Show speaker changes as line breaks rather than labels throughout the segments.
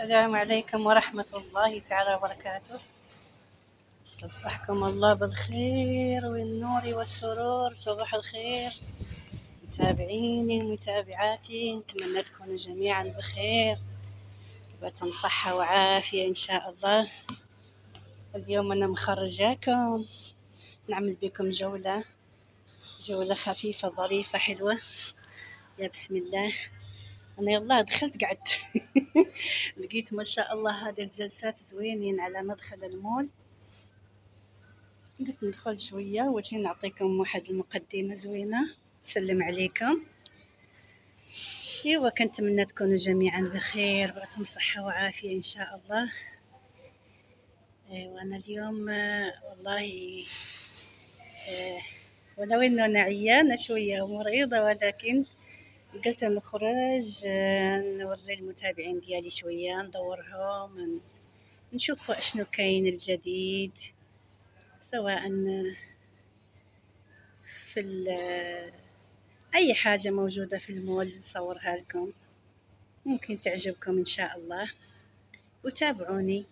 السلام عليكم ورحمة الله تعالى وبركاته. صبحكم الله بالخير والنور والسرور. صباح الخير متابعيني ومتابعاتي، نتمنى تكونوا جميعا بخير وبتم صحة وعافية إن شاء الله. اليوم أنا مخرجاكم نعمل بكم جولة خفيفة ظريفة حلوة. يا بسم الله، أنا يلا دخلت قعدت لقيت ما شاء الله هذه الجلسات زوينين على مدخل المول، قلت ندخل شوية وجي نعطيكم واحد المقدمة زوينة. سلم عليكم. ايوه، كنت اتمنى تكونوا جميعا بخير وبأتم صحة وعافية ان شاء الله. ايوه انا اليوم والله ولو انه انا عيانة شوية ومريضة، ولكن قلت نخرج نوري المتابعين ديالي شوية، ندورهم نشوف اشنو كاين الجديد، سواء في أي حاجة موجودة في المول نصورها لكم، ممكن تعجبكم إن شاء الله وتابعوني.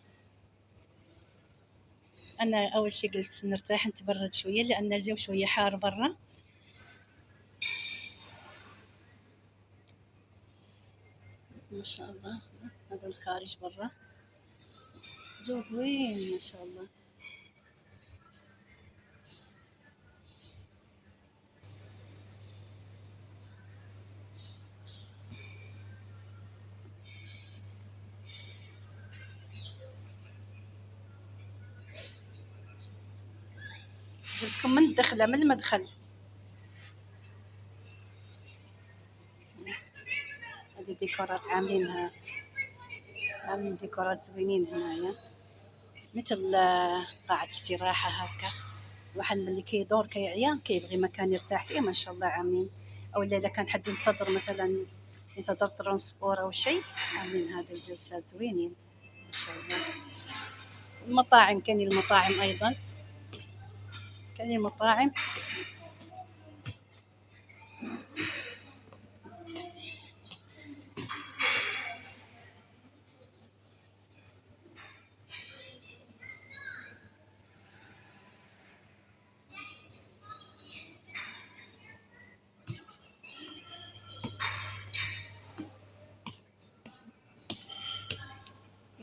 أنا أول شي قلت نرتاح نتبرد شوية لأن الجو شوية حار برا. ما شاء الله هذا الخارج برا جو زوين ما شاء الله. قلتلكم من الدخلة من المدخل. هذه ديكورات عاملين ديكورات زوينين هنايا، مثل قاعة استراحة هكا. واحد اللي كيدور كيعيا كيبغي مكان يرتاح فيه، ما شاء الله عاملين. او اذا كان حد ينتظر مثلا ينتظر ترونسبور او شيء، عاملين هذه الجلسات زوينين ما شاء الله. المطاعم كاين المطاعم ايضا، كاين المطاعم.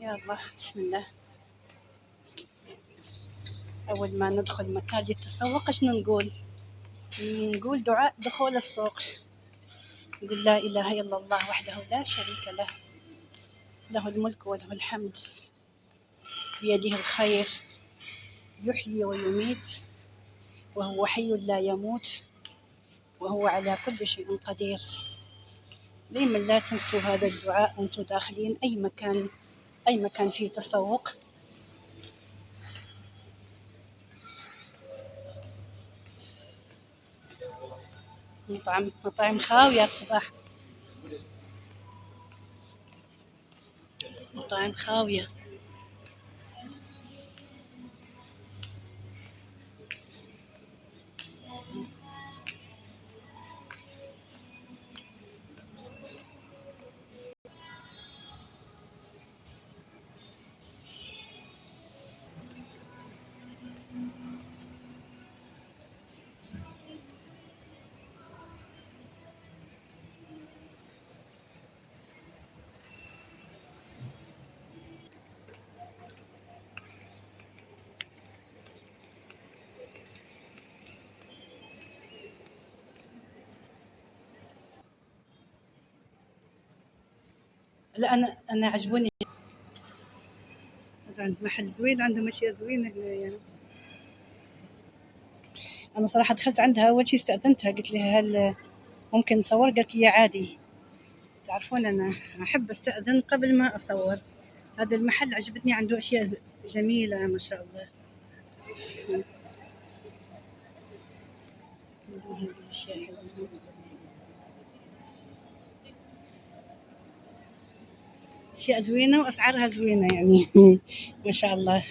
يا الله بسم الله. أول ما ندخل مكان يتسوق شنو نقول؟ نقول دعاء دخول السوق. نقول لا إله إلا الله وحده لا شريك له، له الملك وله الحمد، بيده الخير، يحيي ويميت، وهو حي لا يموت، وهو على كل شيء قدير. دائما لا تنسوا هذا الدعاء وانتم داخلين أي مكان، أي مكان فيه تسوق. مطاعم خاوية الصباح، مطاعم خاوية. لا أنا عجبوني، عند محل زوين، عندهم أشياء زوينة هنا يعني. أنا صراحة دخلت عندها أول شي استأذنتها، قلت لها هل ممكن نصور؟ قالت لي عادي. تعرفون أنا أحب أستأذن قبل ما أصور. هذا المحل عجبتني، عنده أشياء جميلة ما شاء الله. هذه الأشياء حلوة، أشياء زوينة وأسعارها زوينة يعني ما شاء الله.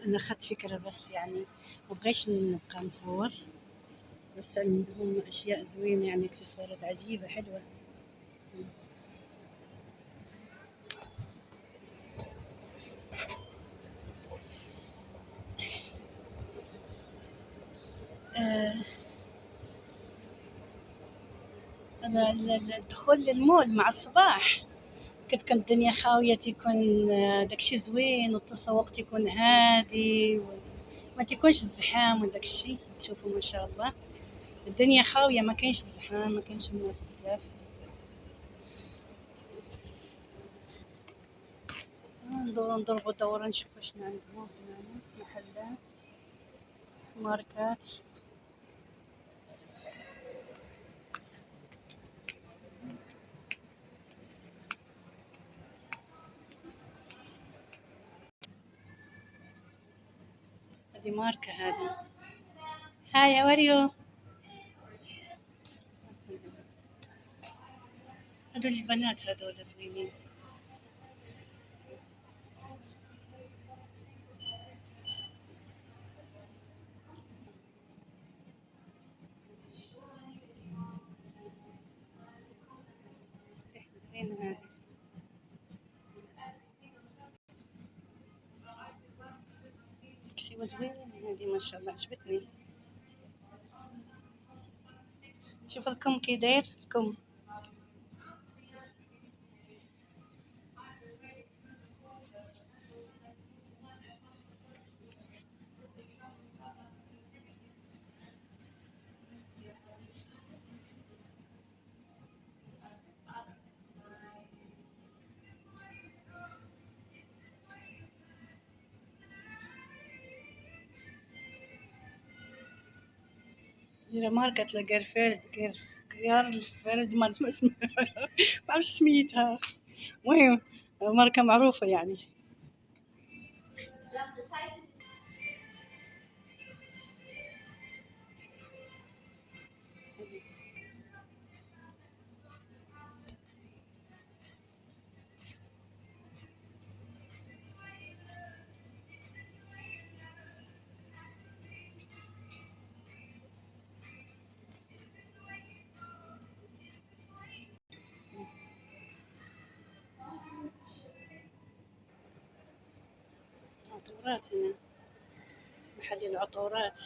أنا أخذت فكرة بس يعني مبغيش نبقى نصور، بس عندهم أشياء زوينة يعني إكسسوارات عجيبة حلوة. آه، أنا الدخول للمول مع الصباح كانت الدنيا خاوية، تكون داك شي زوين، والتسوق تكون هادي وما تكونش الزحام وداك الشي. تشوفوا ما شاء الله الدنيا خاوية، ما كاينش الزحام، ما كاينش الناس بزاف. ندورو نضربو دورة نشوفو شنو عندهم هنايا، محلات، ماركات. هذه ماركة هذه. هاي how are you؟ هذول البنات هذول زوينين. زوينة هذه، كسوة زوينة هذه ما شاء الله عجبتني. شوف الكم كي داير الكم. هي ماركة لاجرفيلد، جارفيلد ما اسمها ما بعرف سميتها. المهم ماركة معروفة يعني. عطورات هنا، محل العطورات.